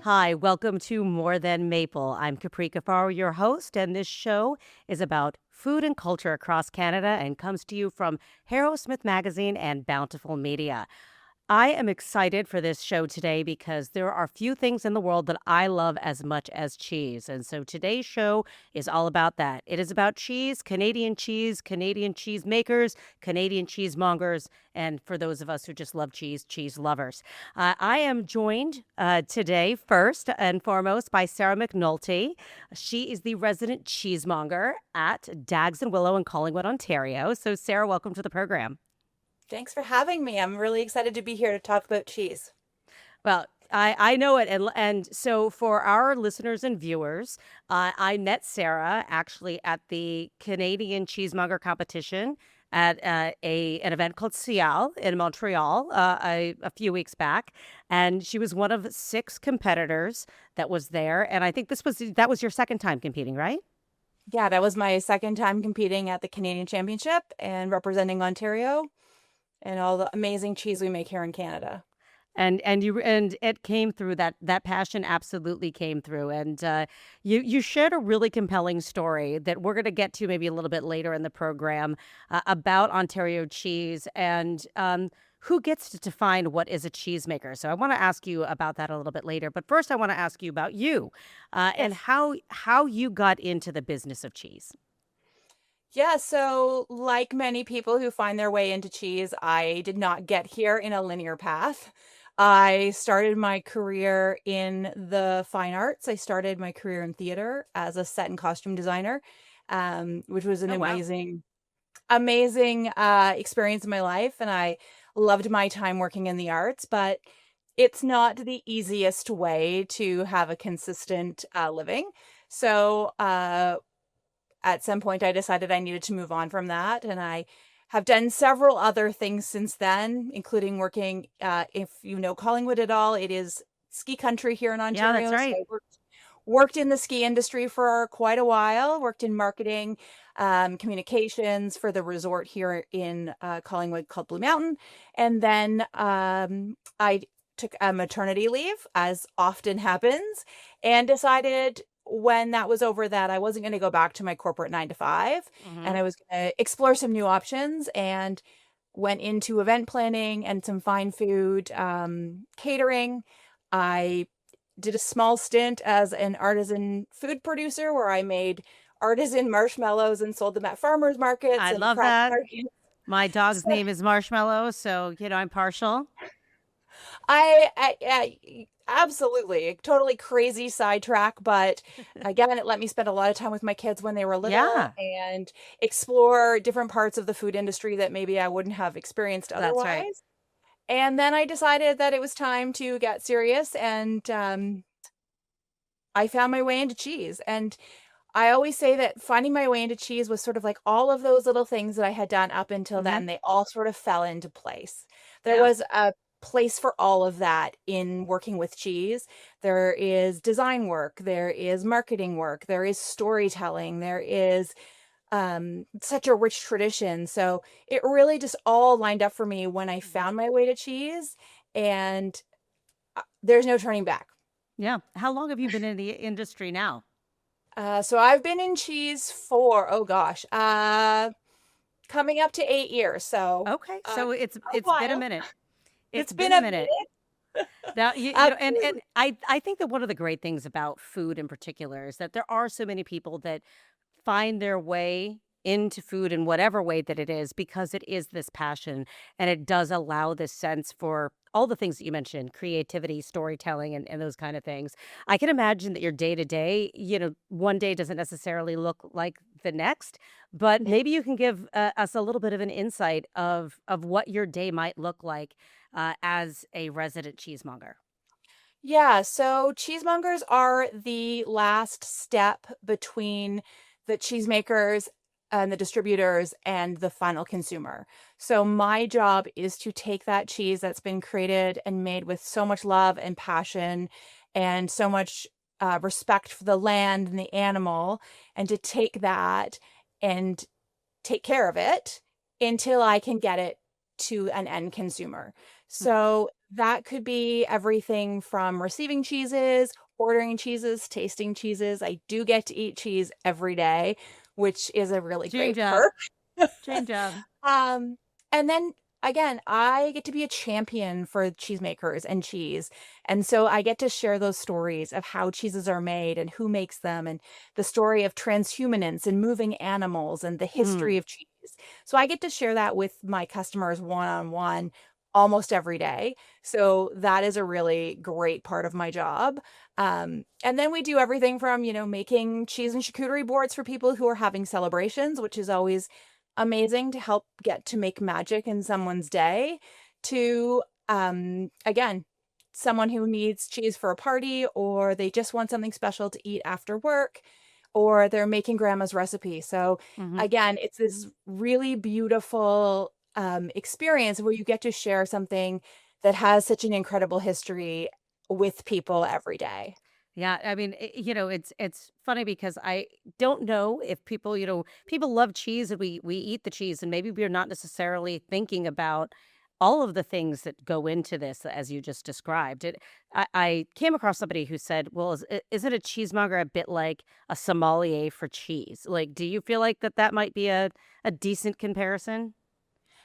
Hi, welcome to More Than Maple. I'm Cafaro, your host, and this show is about food and culture across Canada and comes to you from Harrowsmith Magazine and Bountiful Media. I am excited for this show today because there are few things in the world that I love as much as cheese. And so today's show is all about that. It is about cheese, Canadian cheese makers, Canadian cheesemongers, and for those of us who just love cheese, cheese lovers. I am joined today, first and foremost, by Sarah McNulty. She is the resident cheesemonger at Dags Willow in Collingwood, Ontario. So, Sarah, welcome to the program. Thanks for having me. I'm really excited to be here to talk about cheese. Well, I know it. And so for our listeners and viewers, I met Sarah actually at the Canadian Cheesemonger competition at an event called Cial in Montreal a few weeks back. And she was one of six competitors that was there. And I think that was your second time competing, right? Yeah, that was my second time competing at the Canadian Championship and representing Ontario and all the amazing cheese we make here in Canada. And it came through, that passion absolutely came through. And you shared a really compelling story that we're going to get to maybe a little bit later in the program about Ontario cheese and who gets to define what is a cheesemaker. So I want to ask you about that a little bit later. But first, I want to ask you about you and Yes. how you got into the business of cheese. Yeah, so like many people who find their way into cheese, I did not get here in a linear path. I started my career in the fine arts. I started my career in theater as a set and costume designer, which was an Oh, wow. amazing experience in my life, and I loved my time working in the arts, but it's not the easiest way to have a consistent living. So at some point, I decided I needed to move on from that, and I have done several other things since then, including working. If you know Collingwood at all, it is ski country here in Yeah, that's Ontario. So right. I worked in the ski industry for quite a while, worked in marketing, communications for the resort here in Collingwood called Blue Mountain. And then I took a maternity leave, as often happens, and decided when that was over that I wasn't going to go back to my corporate 9 to 5 and Hmm. I was going to explore some new options and went into event planning and some fine food catering. I did a small stint as an artisan food producer where I made artisan marshmallows and sold them at farmers markets I and love craft that. markets. My dog's So name is Marshmallow, so I'm partial. I absolutely totally crazy sidetrack, but again, it let me spend a lot of time with my kids when they were little Yeah, and explore different parts of the food industry that maybe I wouldn't have experienced that's right. otherwise. And then I decided that it was time to get serious, and I found my way into cheese. And I always say that finding my way into cheese was sort of like all of those little things that I had done up until Hmm. then, they all sort of fell into place. There Yeah. was a place for all of that in working with cheese. There is design work, there is marketing work, there is storytelling, there is such a rich tradition. So it really just all lined up for me when I Mhm. found my way to cheese, and there's no turning back. Yeah. How long have you been in the industry now? So I've been in cheese for, oh gosh, coming up to 8 years. So Okay, uh, so a it's been a while. minute. It's It's been been a a minute. minute. Now, and Absolutely. I think that one of the great things about food in particular is that there are so many people that find their way into food in whatever way that it is because it is this passion and it does allow this sense for all the things that you mentioned, creativity, storytelling, and those kind of things. I can imagine that your day to day, one day doesn't necessarily look like the next, but maybe you can give us a little bit of an insight of what your day might look like as a resident cheesemonger. Yeah, so cheesemongers are the last step between the cheesemakers and the distributors and the final consumer. So my job is to take that cheese that's been created and made with so much love and passion and so much respect for the land and the animal, and to take that and take care of it until I can get it to an end consumer. So that could be everything from receiving cheeses, ordering cheeses, tasting cheeses. I do get to eat cheese every day, which is a really Dream great job. perk. Dream job. Um, and then again, I get to be a champion for cheesemakers and cheese. And so I get to share those stories of how cheeses are made and who makes them and the story of transhumanance and moving animals and the Mm. history of cheese. So I get to share that with my customers one on one almost every day. So that is a really great part of my job. And then we do everything from, making cheese and charcuterie boards for people who are having celebrations, which is always amazing to help get to make magic in someone's day, to again, someone who needs cheese for a party, or they just want something special to eat after work, or they're making grandma's recipe. So Hmm. again, it's this really beautiful experience where you get to share something that has such an incredible history with people every day. Yeah, I mean, it's funny because I don't know if people, people love cheese and we eat the cheese, and maybe we're not necessarily thinking about all of the things that go into this as you just described. I came across somebody who said, "Well, isn't a cheesemonger a bit like a sommelier for cheese?" Like, do you feel like that might be a decent comparison?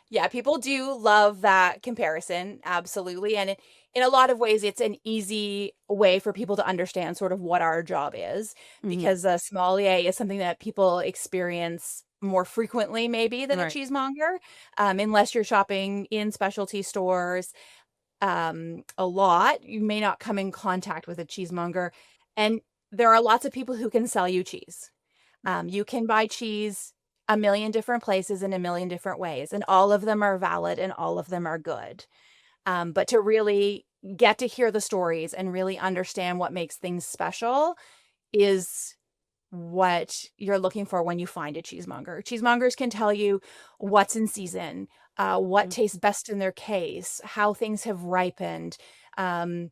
Yeah, people do love that comparison, absolutely. And in a lot of ways, it's an easy way for people to understand sort of what our job is, Hmm. because a sommelier is something that people experience more frequently, maybe, than a Right. cheesemonger, unless you're shopping in specialty stores a lot. You may not come in contact with a cheesemonger. And there are lots of people who can sell you cheese. You can buy cheese a million different places in a million different ways, and all of them are valid and all of them are good. But to really get to hear the stories and really understand what makes things special is what you're looking for when you find a cheesemonger. Cheesemongers can tell you what's in season, what Mm. tastes best in their case, how things have ripened, um,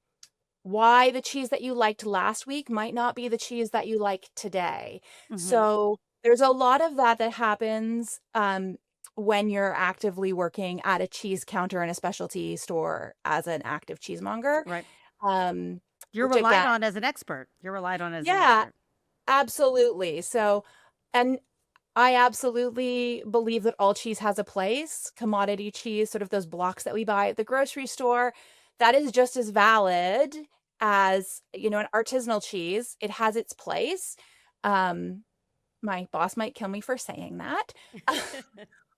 why the cheese that you liked last week might not be the cheese that you like today. Hmm. So there's a lot of that happens when you're actively working at a cheese counter in a specialty store as an active cheesemonger. Right. Um, You're which relied again, on as an expert. You're relied on as an yeah, expert. absolutely. So, and I absolutely believe that all cheese has a place. Commodity cheese, sort of those blocks that we buy at the grocery store, that is just as valid as, an artisanal cheese. It has its place. Um, my boss might kill me for saying that.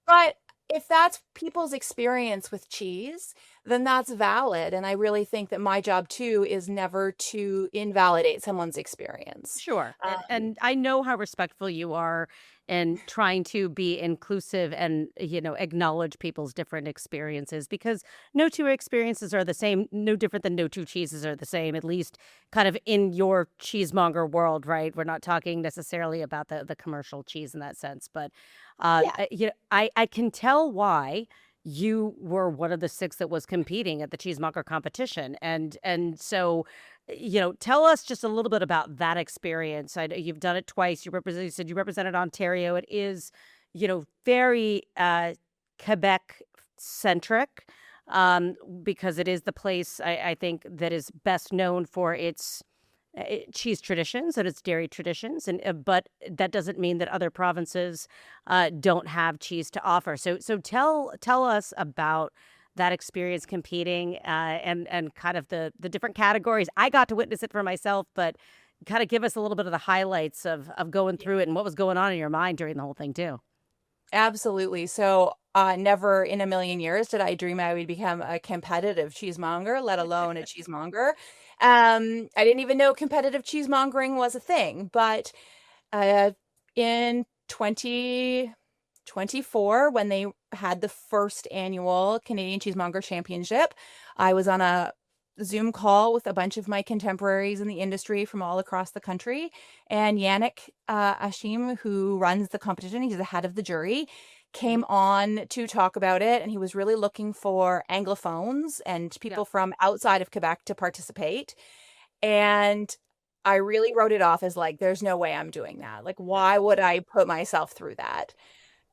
But if that's people's experience with cheese, then that's valid. And I really think that my job too is never to invalidate someone's experience. Sure. And Um, I know how respectful you are in trying to be inclusive and, acknowledge people's different experiences, because no two experiences are the same, no different than no two cheeses are the same, at least kind of in your cheesemonger world, right? We're not talking necessarily about the commercial cheese in that sense, but yeah. I can tell why you were one of the six that was competing at the cheesemonger competition. And so tell us just a little bit about that experience. I know you've done it twice. You said you represented Ontario. It is, very Quebec centric, because it is the place I think that is best known for its cheese traditions and its dairy traditions, and but that doesn't mean that other provinces don't have cheese to offer. So tell us about that experience competing, and kind of the different categories. I got to witness it for myself, but kind of give us a little bit of the highlights of going through it and what was going on in your mind during the whole thing too. Absolutely. So, never in a million years did I dream I would become a competitive cheesemonger, let alone a cheesemonger. I didn't even know competitive cheesemongering was a thing, but uh, in 2024, when they had the first annual Canadian Cheesemonger Championship, I was on a Zoom call with a bunch of my contemporaries in the industry from all across the country. And Yannick Ashim, who runs the competition, he's the head of the jury, Mhm. came on to talk about it. And he was really looking for Anglophones and Yeah. people from outside of Quebec to participate. And I really wrote it off as like, there's no way I'm doing that. Like, why would I put myself through that?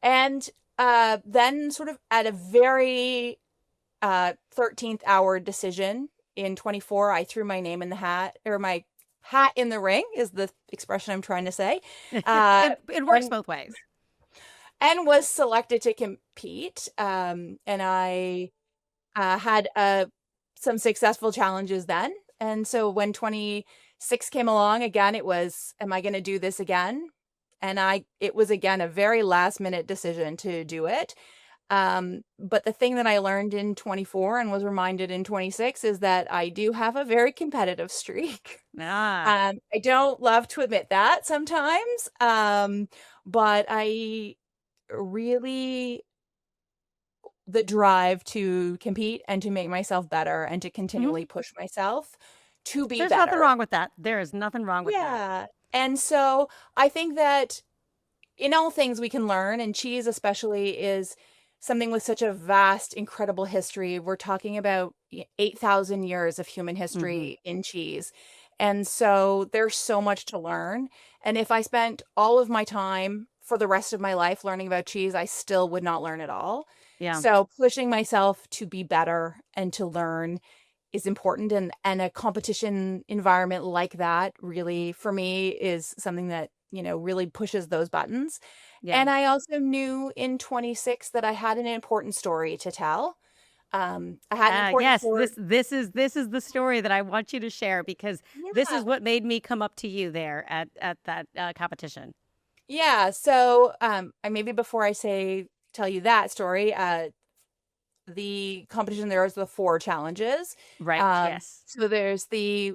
And then, sort of at a very 13th hour decision in 24. I threw my name in the hat, or my hat in the ring is the expression I'm trying to say. It works And both ways. was selected to compete. And I had some successful challenges then. And so when 26 came along again, it was, am I going to do this again? And it was again a very last minute decision to do it. But the thing that I learned in 24 and was reminded in 26 is that I do have a very competitive streak. Ah. I don't love to admit that sometimes, but I really the drive to compete and to make myself better and to Mhm. continually push myself to be There's nothing better. wrong with that. There is nothing wrong with that. Yeah. And so I think that in all things we can learn, and cheese especially is something with such a vast, incredible history. We're talking about 8,000 years of human Hmm. history in cheese. And so there's so much to learn. And if I spent all of my time for the rest of my life learning about cheese, I still would not learn it all. Yeah. So pushing myself to be better and to learn is important, and a competition environment like that really for me is something that really pushes those buttons. Yeah. And I also knew in 26 that I had an important story to tell. I had an important Yes, story. this is the story that I want you to share because this Yeah. is what made me come up to you there at that competition. Yeah, so I maybe before I tell you that story, the competition, there is the 4 challenges. Right. Yes. So there's the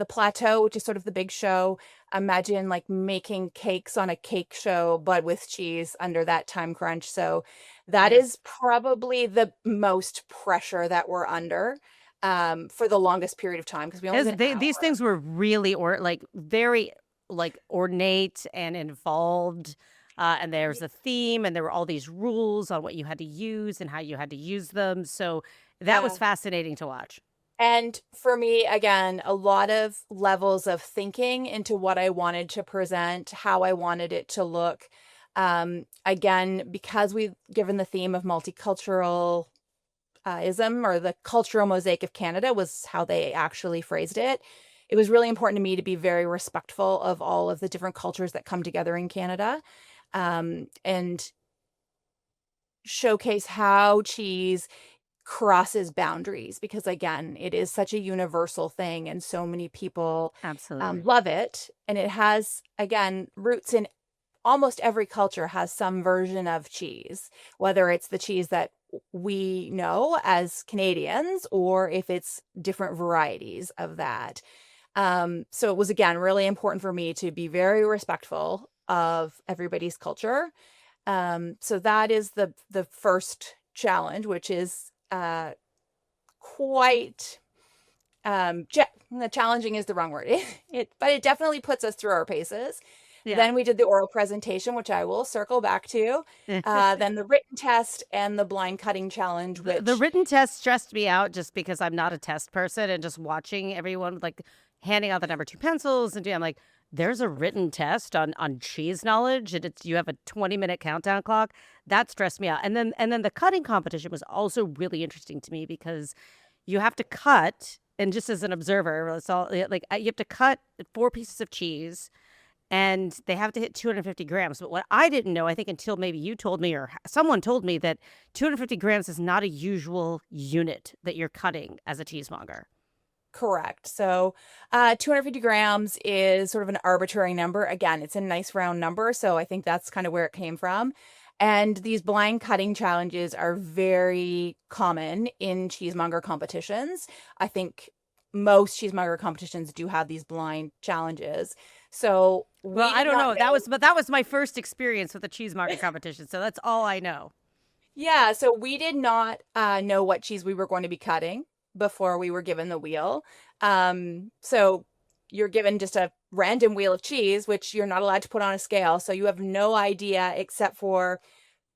plateau, which is sort of the big show. Imagine like making cakes on a cake show, but with cheese under that time crunch. So that is Yes. probably the most pressure that we're under for the longest period of time because we only As have an these hour. things were really like very like ornate and involved. And there's a theme, and there were all these rules on what you had to use and how you had to use them. So that was Yeah. fascinating to watch. And for me, again, a lot of levels of thinking into what I wanted to present, how I wanted it to look. Again, because we've given the theme of multicultural ism, or the cultural mosaic of Canada was how they actually phrased it. It was really important to me to be very respectful of all of the different cultures that come together in Canada, and showcase how cheese crosses boundaries, because again it is such a universal thing and so many people Absolutely. love it, and it has again roots in almost every culture has some version of cheese, whether it's the cheese that we know as Canadians or if it's different varieties of that. So it was again really important for me to be very respectful of everybody's culture. So that is the first challenge, which is quite challenging is the wrong word. But it definitely puts us through our paces. Yeah. Then we did the oral presentation, which I will circle back to. Then the written test and the blind cutting challenge, The which written test stressed me out just because I'm not a test person, and just watching everyone like handing out the number 2 pencils and doing, I'm like, there's a written test on cheese knowledge, and it's you have a 20-minute countdown clock. That stressed me out. And then the cutting competition was also really interesting to me because you have to cut, and just as an observer, it's all like you have to cut 4 pieces of cheese, and they have to hit 250 grams. But what I didn't know, I think until maybe you told me or someone told me, that 250 grams is not a usual unit that you're cutting as a cheesemonger. correct. So 250 grams is sort of an arbitrary number. Again, it's a nice round number. So I think that's kind of where it came from. And these blind cutting challenges are very common in cheesemonger competitions. I think most cheesemonger competitions do have these blind challenges. So Well, we I did don't not know. know. That was my first experience with a cheesemonger competition, so that's all I know. Yeah, so we did not know what cheese we were going to be cutting before we were given the wheel. So you're given just a random wheel of cheese, which you're not allowed to put on a scale. So you have no idea except for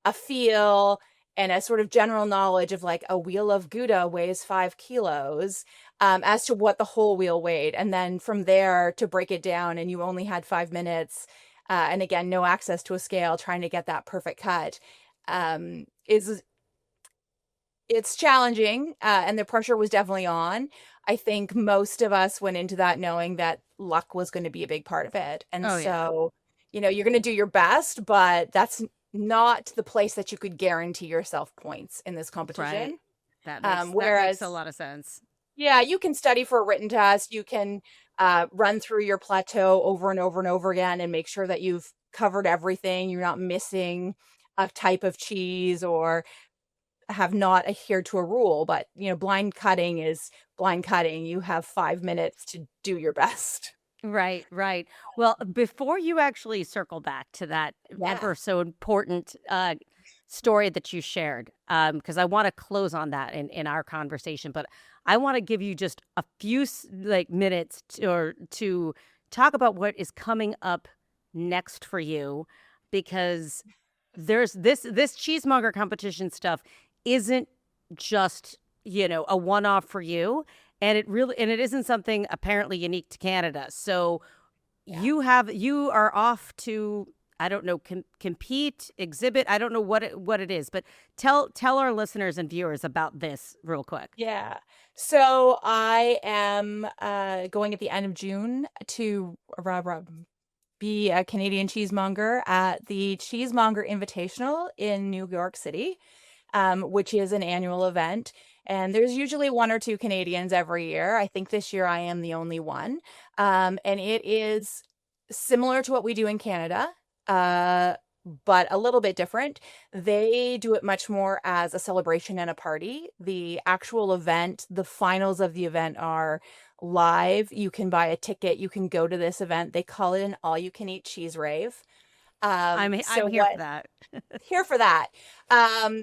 a feel and a sort of general knowledge of like a wheel of Gouda weighs 5 kilos, as to what the whole wheel weighed. And then from there to break it down, and you only had 5 minutes. And again, no access to a scale, trying to get that perfect cut is It's challenging, and the pressure was definitely on. I think most of us went into that knowing that luck was going to be a big part of it. And Oh yeah. so, you're going to do your best, but that's not the place that you could guarantee yourself points in this Right. competition. That makes a Whereas, lot of sense. yeah, you can study for a written test, you can run through your plateau over and over and over again and make sure that you've covered everything. You're not missing a type of cheese or have not adhered to a rule, but blind cutting is blind cutting. You have 5 minutes to do your best. Right, right. Well, before you actually circle back to that Yeah. ever so important story that you shared, because I want to close on that in our conversation, but I want to give you just a few minutes to talk about what is coming up next for you, because there's this cheesemonger competition stuff isn't just a one-off for you, and it isn't something apparently unique to Canada. So Yeah. you are off to, I don't know, compete, exhibit. I don't know what it is, but tell our listeners and viewers about this real quick. Yeah. So I am going at the end of June to be a Canadian cheesemonger at the Cheesemonger Invitational in New York City, which is an annual event. And there's usually one or two Canadians every year. I think this year I am the only one. And it is similar to what we do in Canada, but a little bit different. They do it much more as a celebration and a party. The actual event, the finals of the event are live. You can buy a ticket. You can go to this event. They call it an all-you-can-eat cheese rave. I'm So here for what that. here for that.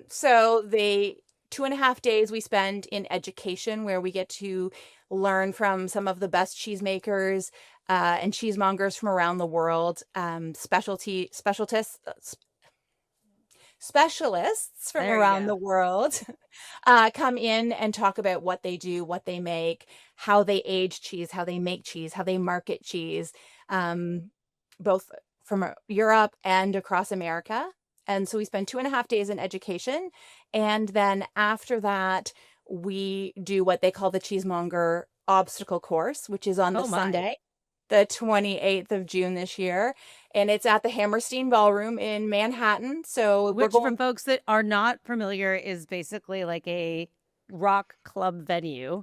So the 2.5 days we spend in education, where we get to learn from some of the best cheesemakers and cheesemongers from around the world, specialists from There you around go. the world come in and talk about what they do, what they make, how they age cheese, how they make cheese, how they market cheese, both from Europe and across America. And so we spend 2.5 days in education. And then after that, we do what they call the cheesemonger obstacle course, which is on the Oh my. Sunday, the 28th of June this year. And it's at the Hammerstein Ballroom in Manhattan. So we're Which, for going, folks that are not familiar, is basically like a rock club venue.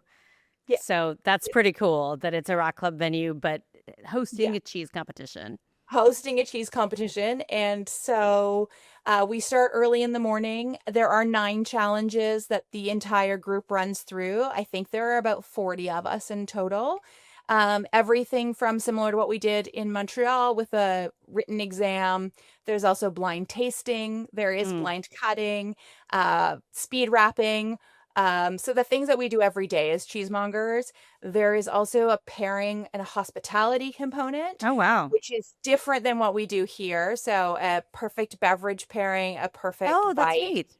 yeah, So that's pretty cool that it's a rock club venue, but yeah, hosting a cheese competition. hosting a cheese competition. And so we start early in the morning. There are 9 challenges that the entire group runs through. I think there are about 40 of us in total. Everything from similar to what we did in Montreal with a written exam. There's also blind tasting. There is Mm. blind cutting, speed wrapping. So the things that we do every day as cheesemongers, there is also a pairing and a hospitality component, Oh, wow. which is different than what we do here. So a perfect beverage pairing, a Oh, perfect that's bite, neat.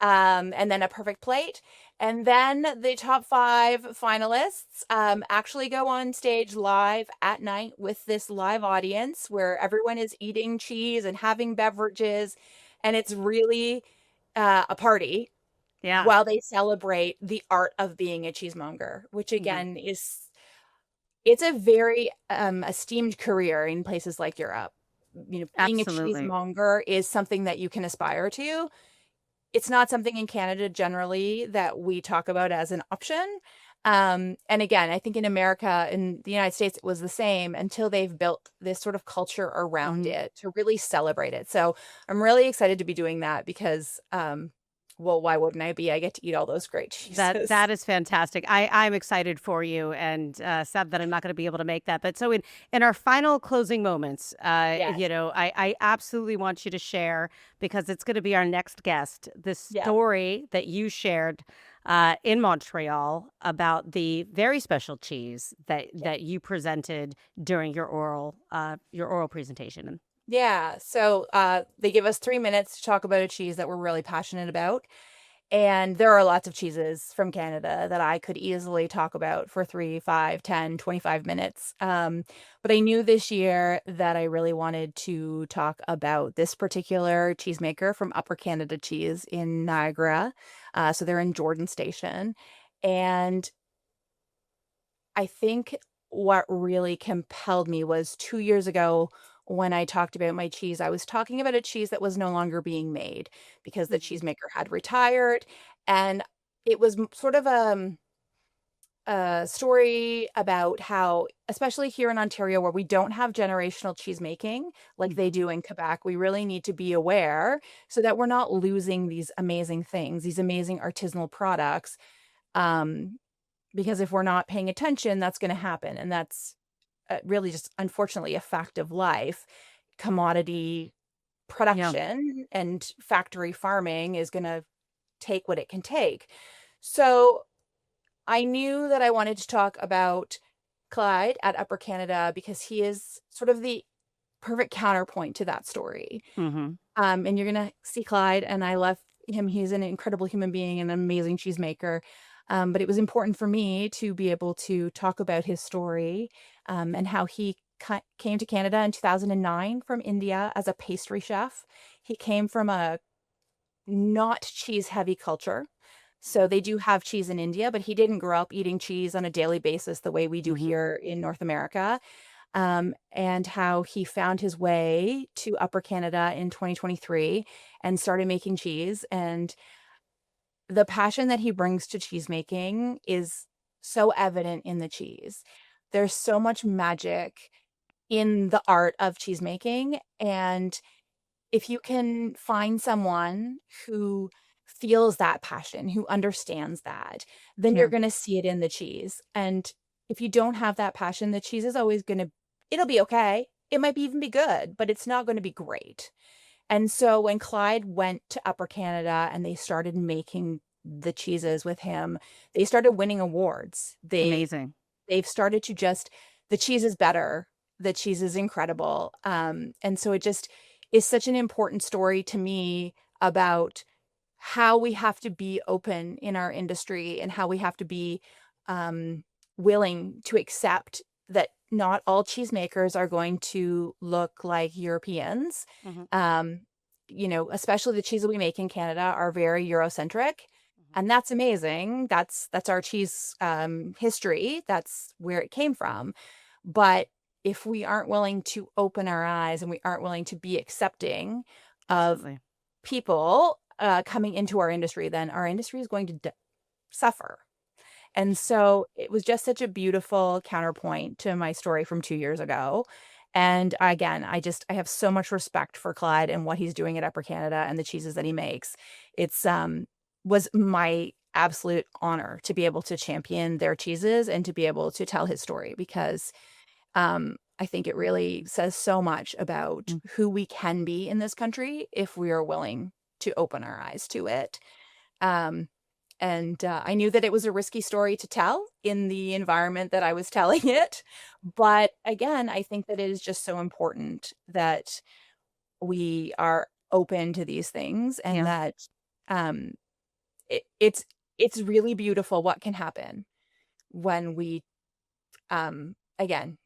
and then a perfect plate. And then the top 5 finalists actually go on stage live at night with this live audience where everyone is eating cheese and having beverages. And it's really a party Yeah. while they celebrate the art of being a cheesemonger, which Mm. again it's a very esteemed career in places like Europe. Being a Absolutely. cheesemonger is something that you can aspire to. It's not something in Canada generally that we talk about as an option. And again, I think in America, in the United States, it was the same until they've built this sort of culture around Mhm. it to really celebrate it. So I'm really excited to be doing that because, well, why wouldn't I be? I get to eat all those great cheeses. That is fantastic. I'm excited for you, and sad that I'm not going to be able to make that. But so in our final closing moments, Yes. I absolutely want you to share, because it's going to be our next guest, this Yeah. story that you shared in Montreal about the very special cheese that you presented during your oral presentation. Yeah. So they give us 3 minutes to talk about a cheese that we're really passionate about. And there are lots of cheeses from Canada that I could easily talk about for 3, 5, 10, 25 minutes. But I knew this year that I really wanted to talk about this particular cheesemaker from Upper Canada Cheese in Niagara. So they're in Jordan Station. And I think what really compelled me was 2 years ago when I talked about my cheese. I was talking about a cheese that was no longer being made because the Mhm. cheesemaker had retired, and it was sort of a story about how, especially here in Ontario, where we don't have generational cheese making like they Mhm. do in Quebec, we really need to be aware so that we're not losing these amazing things, these amazing artisanal products. Um, because if we're not paying attention, that's going to happen. And that's really just unfortunately a fact of life. Commodity Yeah. production and factory farming is going to take what it can take. So I knew that I wanted to talk about Clyde at Upper Canada because he is sort of the perfect counterpoint to that story. Mhm. And you're gonna see Clyde, and I love him. He's an incredible human being and an amazing cheesemaker. But it was important for me to be able to talk about his story, and how he came to Canada in 2009 from India as a pastry chef. He came from a not cheese heavy culture. So they do have cheese in India, but he didn't grow up eating cheese on a daily basis the way we do Mhm. here in North America. And how he found his way to Upper Canada in 2023 and started making cheese. And the passion that he brings to cheese making is so evident in the cheese. There's so much magic in the art of cheese making. And if you can find someone who feels that passion, who understands that, then you're Yeah. going to see it in the cheese. And if you don't have that passion, the cheese is always going to, it'll be okay. It might even be good, but it's not going to be great. And so when Clyde went to Upper Canada and they started making the cheeses with him, they started winning awards. Amazing. They've started to just, the cheese is better. The cheese is incredible. And so it just is such an important story to me about how we have to be open in our industry and how we have to be um, willing to accept that not all cheesemakers are going to look like Europeans. Mhm. Um, especially the cheese that we make in Canada are very Eurocentric, Mhm. and that's amazing. That's our cheese history. That's where it came from. But if we aren't willing to open our eyes and we aren't willing to be accepting of Absolutely. people coming into our industry, then our industry is going to suffer. And so it was just such a beautiful counterpoint to my story from 2 years ago. And again, I have so much respect for Clyde and what he's doing at Upper Canada and the cheeses that he makes. It's was my absolute honor to be able to champion their cheeses and to be able to tell his story because I think it really says so much about Mm. who we can be in this country if we are willing to open our eyes to it. Um, and I knew that it was a risky story to tell in the environment that I was telling it. But again, I think that it is just so important that we are open to these things and Yeah. that um, it's really beautiful what can happen when we again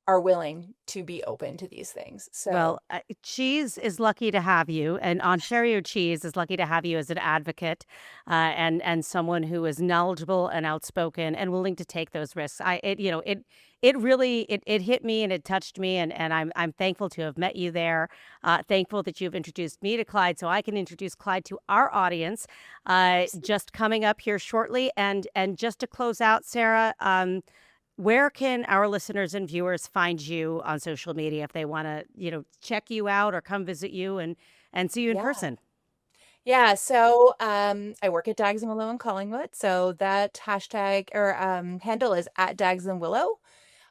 are willing to be open to these things. So Well, cheese is lucky to have you, and Ontario Cheese is lucky to have you as an advocate, and someone who is knowledgeable and outspoken and willing to take those risks. It really it hit me and it touched me, and I'm thankful to have met you there. Thankful that you've introduced me to Clyde, so I can introduce Clyde to our audience. Just coming up here shortly, and just to close out, Sarah. Where can our listeners and viewers find you on social media if they want to, check you out or come visit you and see you in yeah. person? Yeah, so I work at Dags Willow in Collingwood. So that hashtag or handle is at Dags Willow.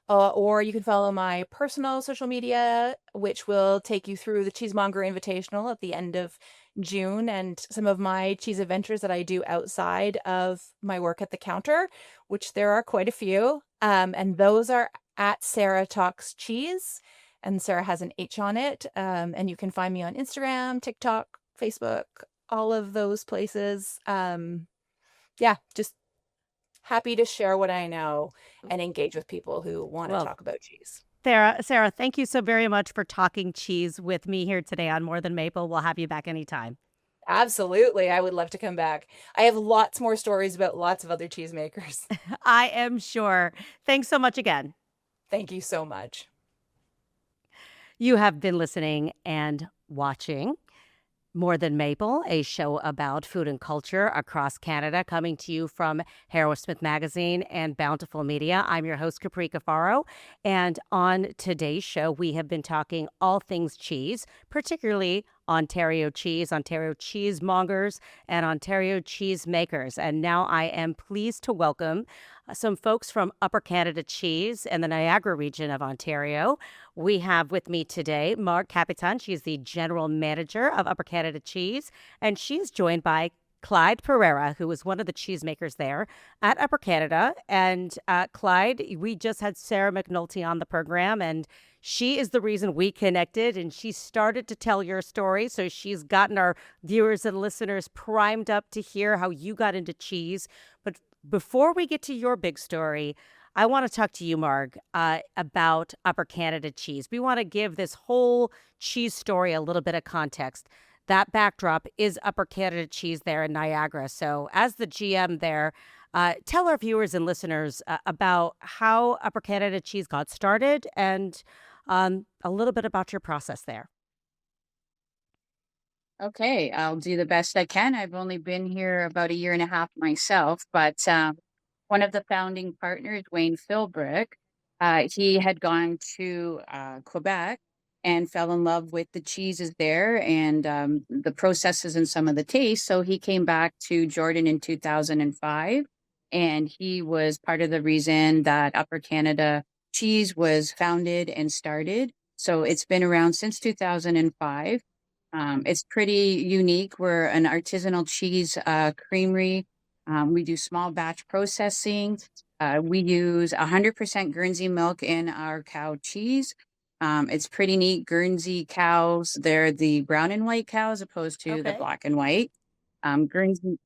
Or you can follow my personal social media, which will take you through the Cheesemonger Invitational at the end of June and some of my cheese adventures that I do outside of my work at the counter, which there are quite a few. And those are at Sarah Talks Cheese, and Sarah has an H on it. And you can find me on Instagram, TikTok, Facebook. all of those places. Yeah, just happy to share what I know and engage with people who want to Well, talk about cheese. Sarah, thank you so very much for talking cheese with me here today on More Than Maple. We'll have you back anytime. Absolutely. I would love to come back. I have lots more stories about lots of other cheesemakers. I am sure. Thanks so much again. Thank you so much. You have been listening and watching More Than Maple, a show about food and culture across Canada, coming to you from Harrowsmith Magazine and Bountiful Media. I'm your host, Capri Cafaro, and on today's show, we have been talking all things cheese, particularly Ontario cheese, Ontario cheesemongers, and Ontario cheesemakers. And now I am pleased to welcome some folks from Upper Canada Cheese and the Niagara region of Ontario. We have with me today Marg Kapitan. She's the general manager of Upper Canada Cheese, and she's joined by Clyde Pereira, who is one of the cheesemakers there at Upper Canada. And Clyde, we just had Sarah McNulty on the program, and she is the reason we connected, and she started to tell your story. So she's gotten our viewers and listeners primed up to hear how you got into cheese. But before we get to your big story, I want to talk to you, Marg, about Upper Canada Cheese. We want to give this whole cheese story a little bit of context. That backdrop is Upper Canada Cheese there in Niagara. So as the GM there, tell our viewers and listeners about how Upper Canada Cheese got started and a little bit about your process there. Okay, I'll do the best I can. I've only been here about a year and a half myself, but one of the founding partners, Wayne Philbrick, he had gone to Quebec and fell in love with the cheeses there and the processes and some of the tastes. So he came back to Jordan in 2005, and he was part of the reason that Upper Canada Cheese was founded and started. So it's been around since 2005. It's pretty unique. We're an artisanal cheese creamery. We do small batch processing. We use 100% Guernsey milk in our cow cheese. It's pretty neat. Guernsey cows, they're the brown and white cows opposed to the Okay. black and white. Guernsey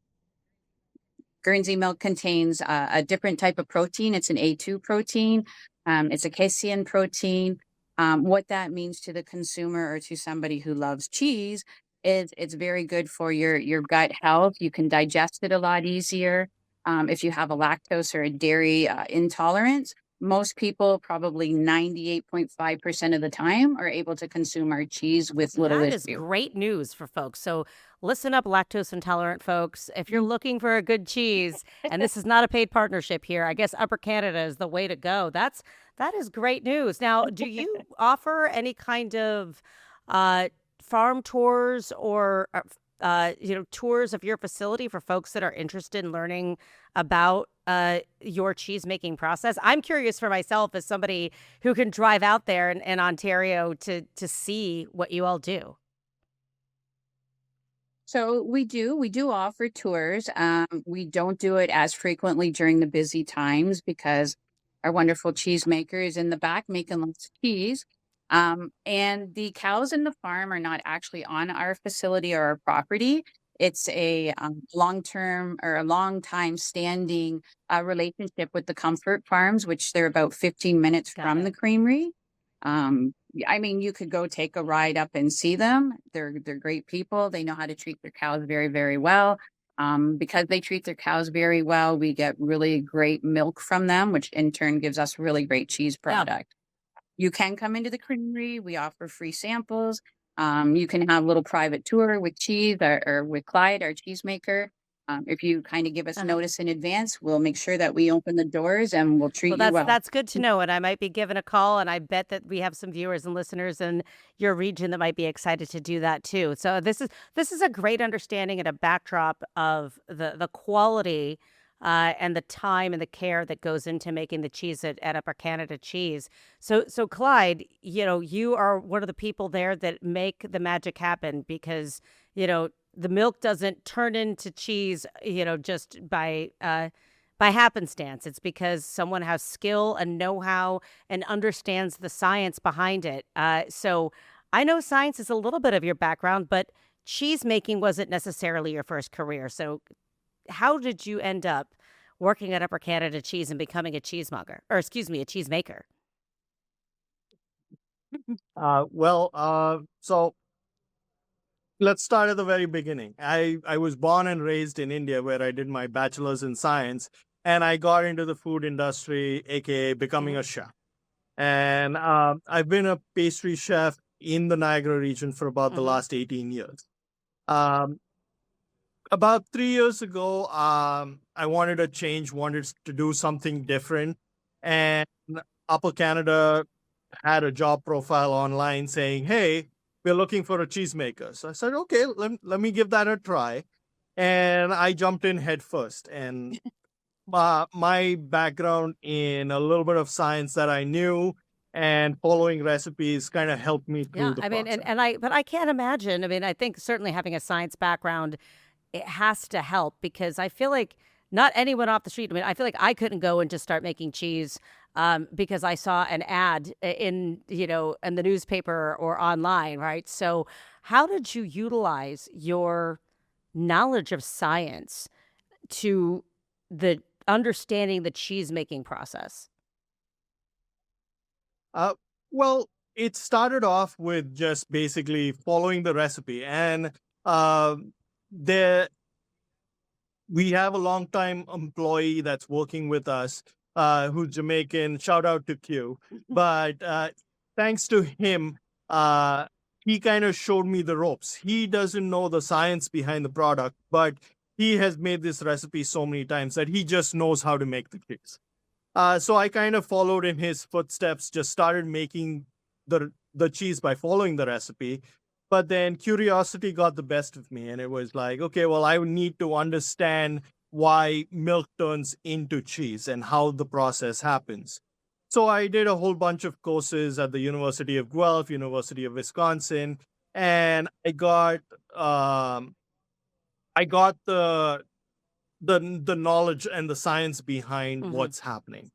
milk contains a different type of protein. It's an A2 protein. It's a casein protein. What that means to the consumer or to somebody who loves cheese is it's very good for your gut health. You can digest it a lot easier. If you have a lactose or a dairy intolerance, most people, probably 98.5% of the time, are able to consume our cheese with little That is issue. great news for folks. So listen up, lactose intolerant folks. If you're looking for a good cheese, and this is not a paid partnership here, I guess Upper Canada is the way to go. That is great news. Now, do you offer any kind of farm tours or tours of your facility for folks that are interested in learning about your cheese making process? I'm curious for myself as somebody who can drive out there in Ontario to see what you all do. So we do offer tours. We don't do it as frequently during the busy times because our wonderful cheesemaker is in the back making lots of cheese. And the cows in the farm are not actually on our facility or our property. It's a long-term or a long-time standing relationship with the Comfort Farms, which they're about 15 minutes Got from it. the creamery. I mean, you could go take a ride up and see them. They're great people. They know how to treat their cows very, very well. Because they treat their cows very well, we get really great milk from them, which in turn gives us really great cheese Yeah. product. You can come into the creamery. We offer free samples. You can have a little private tour with cheese or with Clyde, our cheesemaker. If you kind of give us Uh-huh. notice in advance, we'll make sure that we open the doors and we'll Well, treat you that's well. that's good to know, and I might be given a call, and I bet that we have some viewers and listeners in your region that might be excited to do that too. So this is a great understanding and a backdrop of the quality and the time and the care that goes into making the cheese at Upper Canada Cheese. So Clyde, you are one of the people there that make the magic happen because the milk doesn't turn into cheese, just by happenstance. It's because someone has skill and know-how and understands the science behind it. So I know science is a little bit of your background, but cheese making wasn't necessarily your first career. So how did you end up working at Upper Canada Cheese and becoming a cheesemonger, or excuse me, a cheesemaker? So let's start at the very beginning. I was born and raised in India where I did my bachelor's in science, and I got into the food industry, aka becoming Hmm. a chef. And I've been a pastry chef in the Niagara region for about the Hmm. last 18 years. Um, about 3 years ago, I wanted a change, wanted to do something different. And Upper Canada had a job profile online saying, hey, we're looking for a cheesemaker. So I said, okay, let me give that a try. And I jumped in head first. And my background in a little bit of science that I knew and following recipes kind of helped me through Yeah, the I mean, process. but I can't imagine. I mean, I think certainly having a science background, it has to help because I feel like not anyone off the street. I mean, I feel like I couldn't go and just start making cheese because I saw an ad in in the newspaper or online, right? So, how did you utilize your knowledge of science to the understanding the cheese making process? Uh, well, it started off with just basically following the recipe, and uh, there we have a long-time employee that's working with us, who's Jamaican. Shout out to Q. But thanks to him, uh, he kind of showed me the ropes. He doesn't know the science behind the product, but he has made this recipe so many times that he just knows how to make the cakes. So I kind of followed in his footsteps, just started making the cheese by following the recipe. But then curiosity got the best of me, and it was like, okay, well, I need to understand why milk turns into cheese and how the process happens. So I did a whole bunch of courses at the University of Guelph, University of Wisconsin, and um, I got the knowledge and the science behind Hmm. what's happening,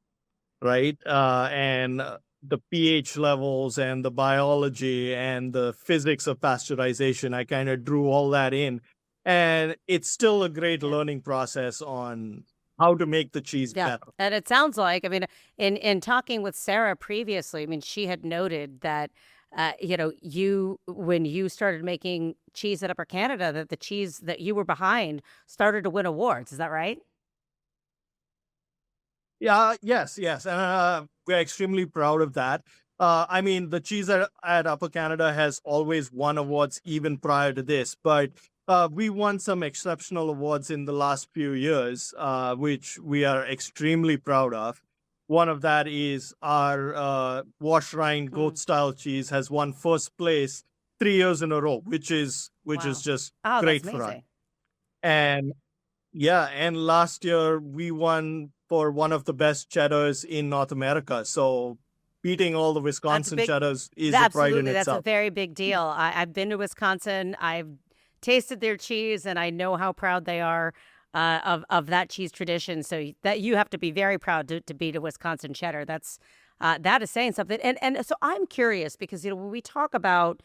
right? And the pH levels and the biology and the physics of pasteurization, I kind of drew all that in. And it's still a great Yeah. learning process on how to make the cheese Yeah. better. And it sounds like, I mean, in talking with Sarah previously, I mean, she had noted that, you, when you started making cheese at Upper Canada, that the cheese that you were behind started to win awards. Is that right? Yeah, yes. And we're extremely proud of that. I mean, the cheese at Upper Canada has always won awards even prior to this, but we won some exceptional awards in the last few years, which we are extremely proud of. One of that is our wash rind goat Mm. style cheese has won first place 3 years in a row, which is Wow. just Oh, that's great for us. amazing. And yeah, and last year we won for one of the best cheddars in North America. So beating all the That's a Wisconsin big, cheddars is a pride in absolutely. That's a itself. very big deal. I've been to Wisconsin. I've tasted their cheese, and I know how proud they are of that cheese tradition. So that you have to be very proud to beat a Wisconsin cheddar. That is saying something. And so I'm curious because when we talk about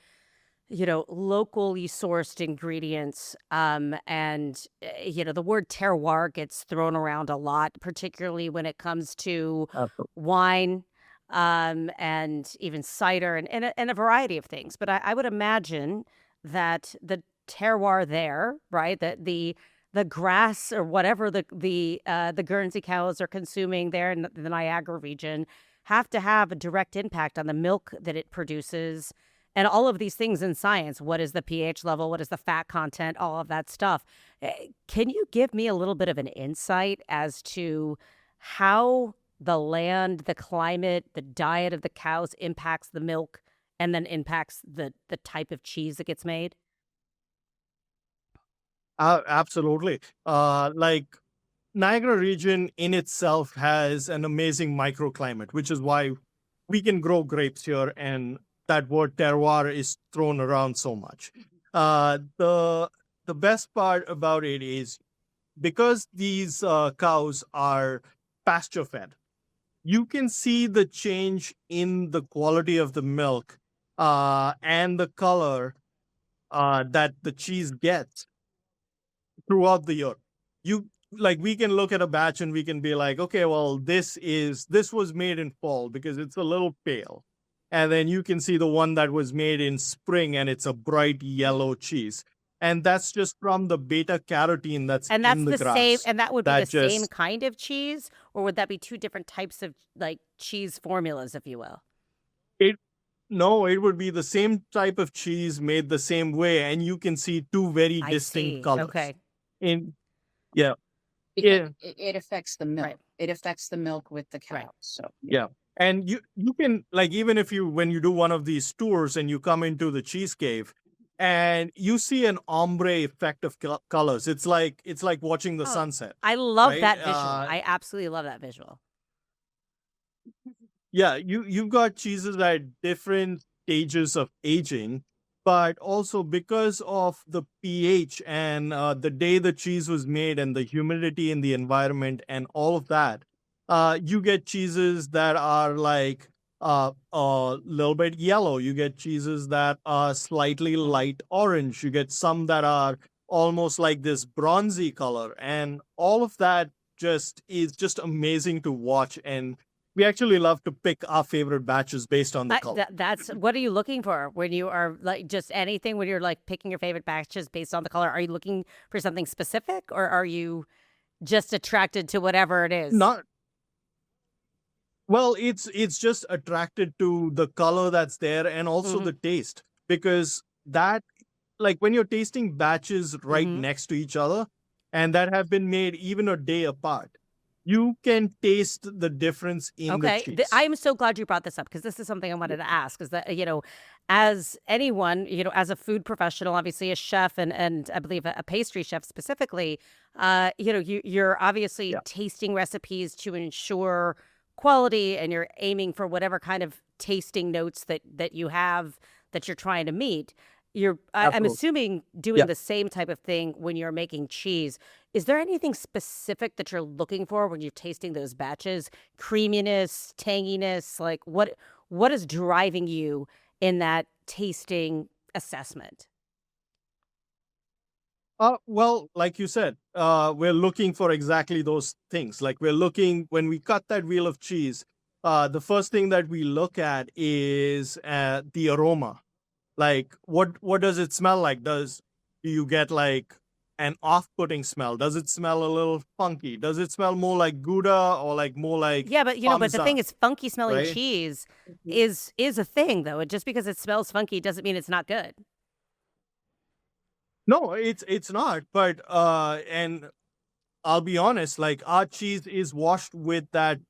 locally sourced ingredients, and the word terroir gets thrown around a lot, particularly when it comes to Absolutely. wine, and even cider and a variety of things. But I would imagine that the terroir there, right, that the grass or whatever the Guernsey cows are consuming there in the Niagara region have to have a direct impact on the milk that it produces and all of these things in science. What is the pH level? What is the fat content? All of that stuff. Can you give me a little bit of an insight as to how the land, the climate, the diet of the cows impacts the milk and then impacts the type of cheese that gets made? Absolutely. Like Niagara region in itself has an amazing microclimate, which is why we can grow grapes here, and that word terroir is thrown around so much. The best part about it is because these cows are pasture fed, you can see the change in the quality of the milk and the color that the cheese gets throughout the year. You like we can look at a batch and we can be like, okay, well, this was made in fall because it's a little pale. And then you can see the one that was made in spring and it's a bright yellow cheese. And that's just from the beta carotene that's And that's in the the same, grass. and that would be the That same just kind of cheese, or would that be two different types of like cheese formulas, if you will? it no, it would be the same type of cheese made the same way, and you can see two very I distinct see. colors. Okay. In yeah, because yeah, it affects the milk. Right. It affects the milk with the Right. cow. So yeah. And you can like even if you when you do one of these tours and you come into the cheese cave and you see an ombre effect of colors. It's like watching the Oh, sunset, I love right? that visual. I absolutely love that visual. Yeah, you've got cheeses at different stages of aging, but also because of the pH and the day the cheese was made and the humidity in the environment and all of that, you get cheeses that are like a little bit yellow. You get cheeses that are slightly light orange. You get some that are almost like this bronzy color, and all of that is just amazing to watch. And we actually love to pick our favorite batches based on the color. That's what are you looking for when you are like just anything when you're like picking your favorite batches based on the color? Are you looking for something specific, or are you just attracted to whatever it is? Not well, it's just attracted to the color that's there and also Mhm. the taste because that like when you're tasting batches right Mhm. next to each other and that have been made even a day apart, you can taste the difference in the Okay. cheese. I'm so glad you brought this up because this is something I wanted to ask is that, as anyone, as a food professional, obviously a chef and I believe a pastry chef specifically, you're obviously Yeah, tasting recipes to ensure quality and you're aiming for whatever kind of tasting notes that you have that you're trying to meet. I'm absolutely. assuming doing Yeah. the same type of thing when you're making cheese. Is there anything specific that you're looking for when you're tasting those batches? Creaminess, tanginess, like what is driving you in that tasting assessment? Well, like you said, we're looking for exactly those things. Like we're looking when we cut that wheel of cheese, the first thing that we look at is the aroma. Like what does it smell like? Do you get like an off-putting smell? Does it smell a little funky? Does it smell more like Gouda or like more like Yeah, but the thing Parmesan, is funky smelling right? cheese Mhm. is a thing though. Just because it smells funky doesn't mean it's not good. No, it's not. But and I'll be honest, like our cheese is washed with that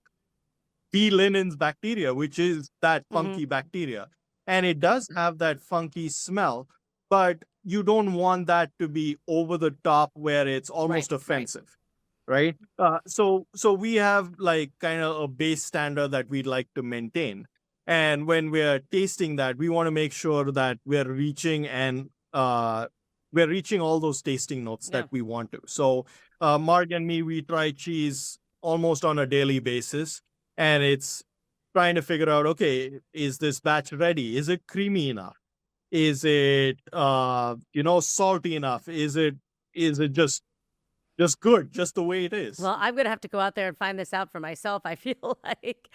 B. linens bacteria, which is that Mhm. funky bacteria. And it does have that funky smell, but you don't want that to be over the top where it's Right, almost right. offensive, right? So we have like kind of a base standard that we'd like to maintain. And when we're tasting that, we want to make sure that we're reaching all those tasting notes Yeah. that we want to. So Marg and me, we try cheese almost on a daily basis and it's trying to figure out, okay, is this batch ready? Is it creamy enough? Is it salty enough? Is it just good, just the way it is? Well, I'm gonna have to go out there and find this out for myself. I feel like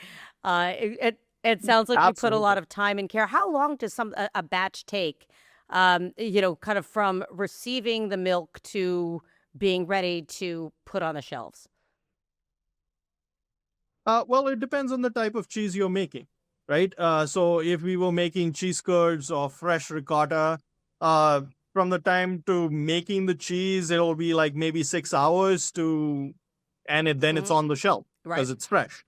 it sounds like you put a lot Absolutely. of time and care. How long does a batch take? Kind of from receiving the milk to being ready to put on the shelves. Well, it depends on the type of cheese you're making, right? So if we were making cheese curds or fresh ricotta, uh, from the time to making the cheese, it'll be like maybe 6 hours then it's Hmm. on the shelf Right. because it's fresh.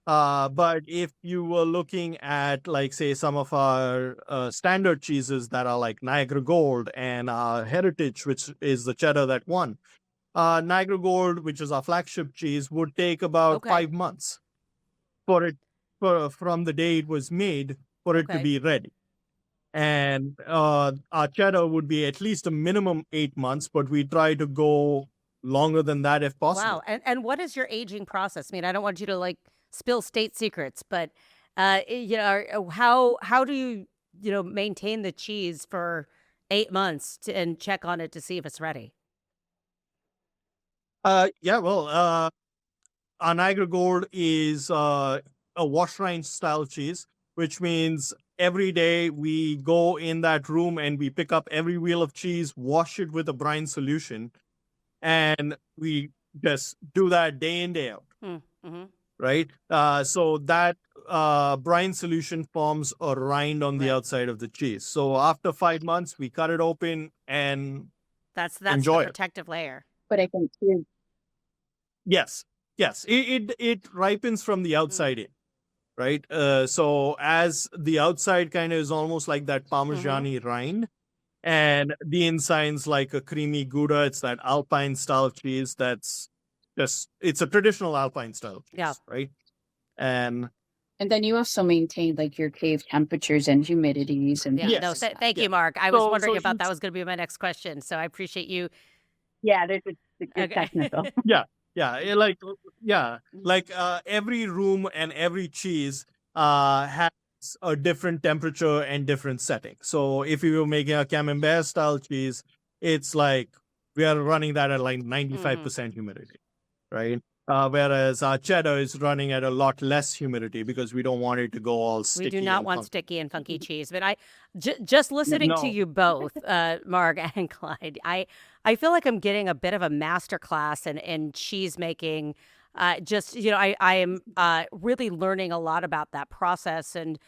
But if you were looking at, like, say, some of our standard cheeses that are like Niagara Gold and Heritage, which is the cheddar that won, Niagara Gold, which is our flagship cheese, would take about Okay. 5 months for it from the day it was made for it to Okay. be ready. And our cheddar would be at least a minimum 8 months, but we try to go longer than that if Wow. possible. And what is your aging process? I mean, I don't want you to like spill state secrets, but how do you maintain the cheese for 8 months and check on it to see if it's ready? Yeah, well, our Niagara Gold is a wash rind style cheese, which means every day we go in that room and we pick up every wheel of cheese, wash it with a brine solution, and we just do that day in, day out, Mm-hmm. right? So that brine solution forms a rind on the Right. outside of the cheese. So after 5 months, we cut it open and That's the enjoy it. protective layer. But I think too, Yes, yes, it ripens from the outside in, right? So as the outside kind of is almost like that Parmigiani rind, and the inside's like a creamy Gouda. It's that Alpine style cheese. That's just it's a traditional Alpine style cheese, Yeah. right? And then you also maintain like your cave temperatures and humidities and Yeah. things No, yes, like that. thank yeah. you, Marg. I was So wondering so about that each was going to be my next question. So I appreciate you. Yeah, there's a good Okay. technical. yeah like every room and every cheese has a different temperature and different setting. So if you were making a camembert style cheese, it's like we are running that at like 95% humidity, right? Whereas our cheddar is running at a lot less humidity because we don't want it to go all We sticky do not and want funky. sticky and funky cheese, but just listening to No. you both, Marg and Clyde, I feel like I'm getting a bit of a master class in cheese making. Just I am really learning a lot about that process, and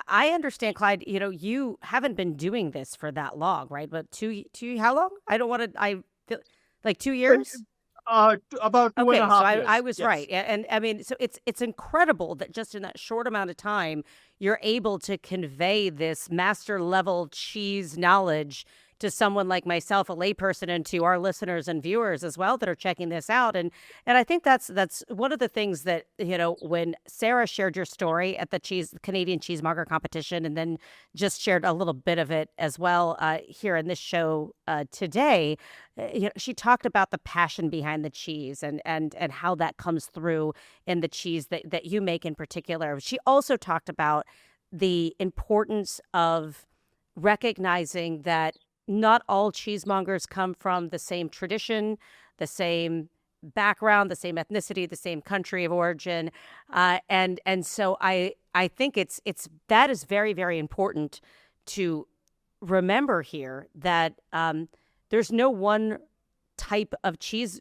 I understand, Clyde. You haven't been doing this for that long, right? But two how long? I don't want to. I feel like 2 years. About two and Okay, a so half I years. was Yes. right. And I mean, so it's incredible that just in that short amount of time, you're able to convey this master level cheese knowledge to someone like myself, a layperson, and to our listeners and viewers as well that are checking this out. And I think that's one of the things that, when Sarah shared your story at the Canadian Cheesemonger competition, and then just shared a little bit of it as well here in this show today. She talked about the passion behind the cheese and how that comes through in the cheese that you make in particular. She also talked about the importance of recognizing that not all cheesemongers come from the same tradition, the same background, the same ethnicity, the same country of origin, and so I think that is very, very important to remember here, that there's no one type of cheese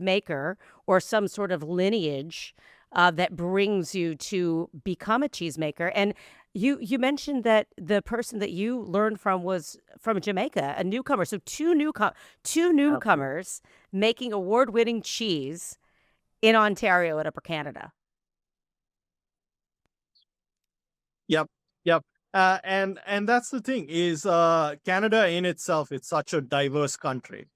maker or some sort of lineage that brings you to become a cheesemaker. And you mentioned that the person that you learned from was from Jamaica, a newcomer. So two newcomers making award-winning cheese in Ontario at Upper Canada. Yep. Yep. And that's the thing is Canada in itself, it's such a diverse country,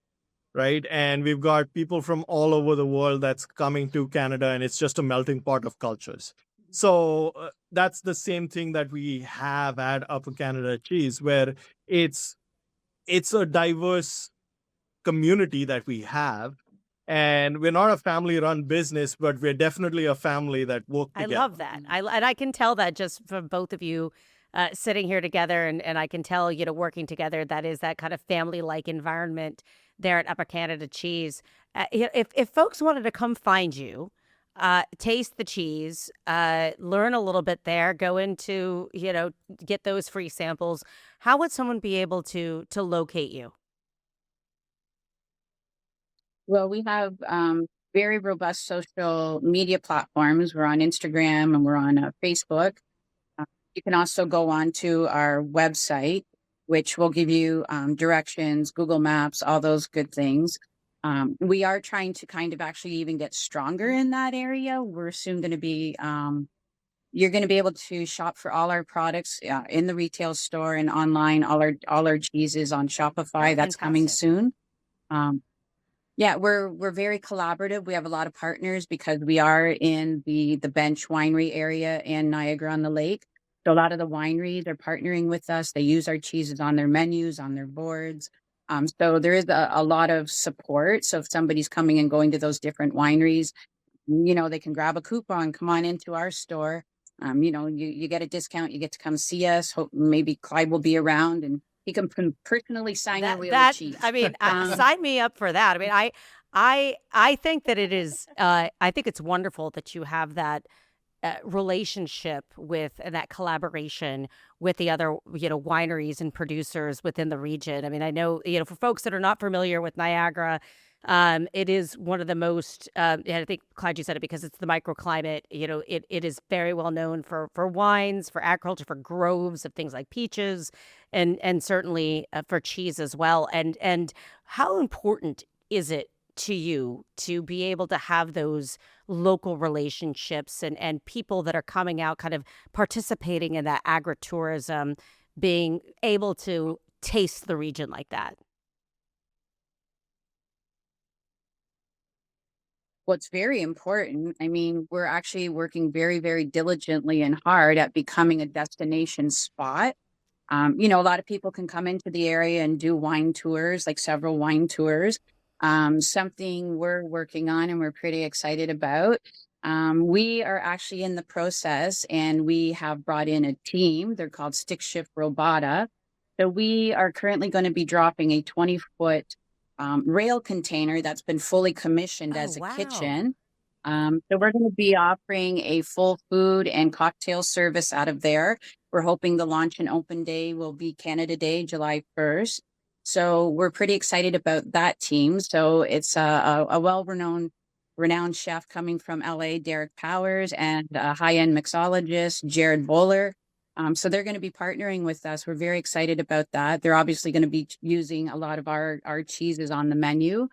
right? And we've got people from all over the world that's coming to Canada, and it's just a melting pot of cultures. So that's the same thing that we have at Upper Canada Cheese, where it's a diverse community that we have. And we're not a family-run business, but we're definitely a family that work I together. love that. And I can tell that just from both of you sitting here together, and I can tell, working together, that is that kind of family-like environment there at Upper Canada Cheese. If folks wanted to come find you, taste the cheese, learn a little bit there, go into, get those free samples, how would someone be able to locate you? Well, we have very robust social media platforms. We're on Instagram and we're on Facebook. You can also go on to our website, which will give you directions, Google Maps, all those good things. We are trying to kind of actually even get stronger in that area. We're soon going to be, you're going to be able to shop for all our products in the retail store and online. All our cheeses on Shopify. Oh, That's coming fantastic. soon. Yeah, we're very collaborative. We have a lot of partners because we are in the Bench Winery area in Niagara on the Lake. So a lot of the wineries are partnering with us. They use our cheeses on their menus, on their boards. So there is a lot of support. So if somebody's coming and going to those different wineries, they can grab a coupon, come on into our store. You get a discount. You get to come see us. Hope maybe Clyde will be around and He can personally sign your wheel that of cheese. I mean, sign me up for that. I mean, I think that it is. I think it's wonderful that you have that relationship with and that collaboration with the other, wineries and producers within the region. I mean, I know, for folks that are not familiar with Niagara, it is one of the most, and I think Clyde, you said it because it's the microclimate, it is very well known for wines, for agriculture, for groves of things like peaches, and certainly for cheese as well. And how important is it to you to be able to have those local relationships and people that are coming out kind of participating in that agritourism, being able to taste the region like that? Well, it's very important. I mean, we're actually working very, very diligently and hard at becoming a destination spot. A lot of people can come into the area and do wine tours, like several wine tours. Something we're working on and we're pretty excited about. We are actually in the process and we have brought in a team. They're called Stick Shift Robata. So we are currently going to be dropping a 20-foot rail container that's been fully commissioned as a wow. kitchen. So we're going to be offering a full food and cocktail service out of there. We're hoping the launch and open day will be Canada Day, July 1st. So we're pretty excited about that team. So it's a renowned chef coming from LA, Derek Powers, and a high-end mixologist, Jared Bowler. So they're going to be partnering with us. We're very excited about that. They're obviously going to be using a lot of our cheeses on the menu.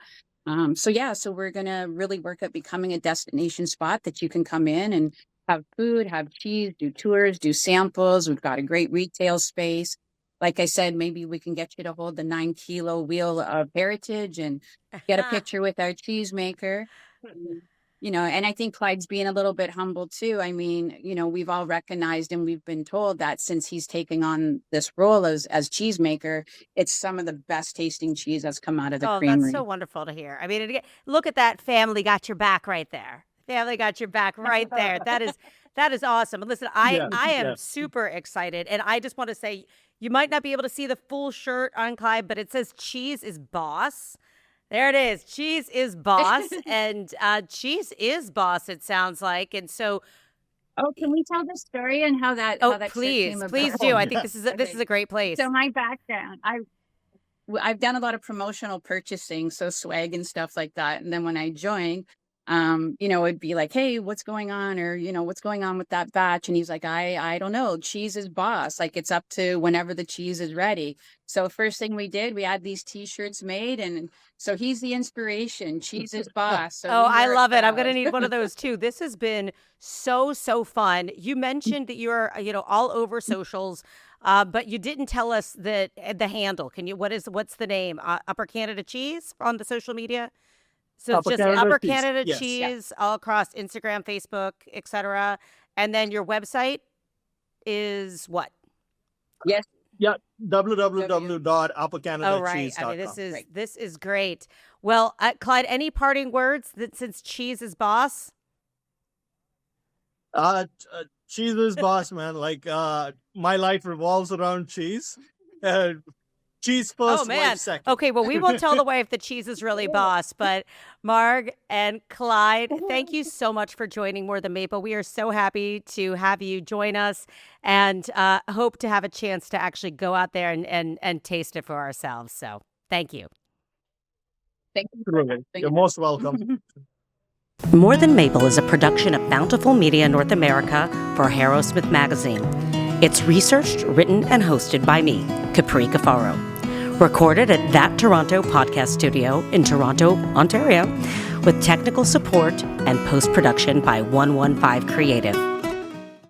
So we're going to really work at becoming a destination spot that you can come in and have food, have cheese, do tours, do samples. We've got a great retail space. Like I said, maybe we can get you to hold the 9-kilo wheel of heritage and get a picture with our cheesemaker. And I think Clyde's being a little bit humble too. I mean, we've all recognized and we've been told that since he's taking on this role as cheesemaker, it's some of the best tasting cheese that's come out of the creamery. That's so wonderful to hear. I mean, again, look at that, family got your back right there. Family got your back right there. That is awesome. Listen, I am super excited, and I just want to say, you might not be able to see the full shirt on Clyde, but it says cheese is boss. There it is. Cheese is boss. And cheese is boss, it sounds like. And so. Oh, can we tell the story and how that? Please do. I think this is a great place. So my background, I've done a lot of promotional purchasing, so swag and stuff like that. And then when I joined, it'd be like, hey, what's going on? Or, what's going on with that batch? And he's like, I don't know. Cheese is boss. Like, it's up to whenever the cheese is ready. So first thing we did, we had these T-shirts made. And so he's the inspiration. Cheese is boss. So I love it. I'm going to need one of those too. This has been so fun. You mentioned that you're, all over socials, but you didn't tell us the handle. Can you, what's the name? Upper Canada Cheese on the social media? So it's just Upper Canada Cheese all across Instagram, Facebook, etc. And then your website is what? Yes. Yeah, www.uppercanadacheese.com. Oh, right. I mean, this is great. Well, Clyde, any parting words since cheese is boss? Cheese is boss, man. Like my life revolves around cheese. Cheese first, wife second. Okay, well, we won't tell the wife that cheese is really boss, but Marg and Clyde, thank you so much for joining More Than Maple. We are so happy to have you join us and hope to have a chance to actually go out there and taste it for ourselves. So thank you. Thank you. You're most welcome. More Than Maple is a production of Bountiful Media North America for Harrowsmith Magazine. It's researched, written, and hosted by me, Capri Cafaro. Recorded at That Toronto Podcast Studio in Toronto, Ontario, with technical support and post-production by 115 Creative.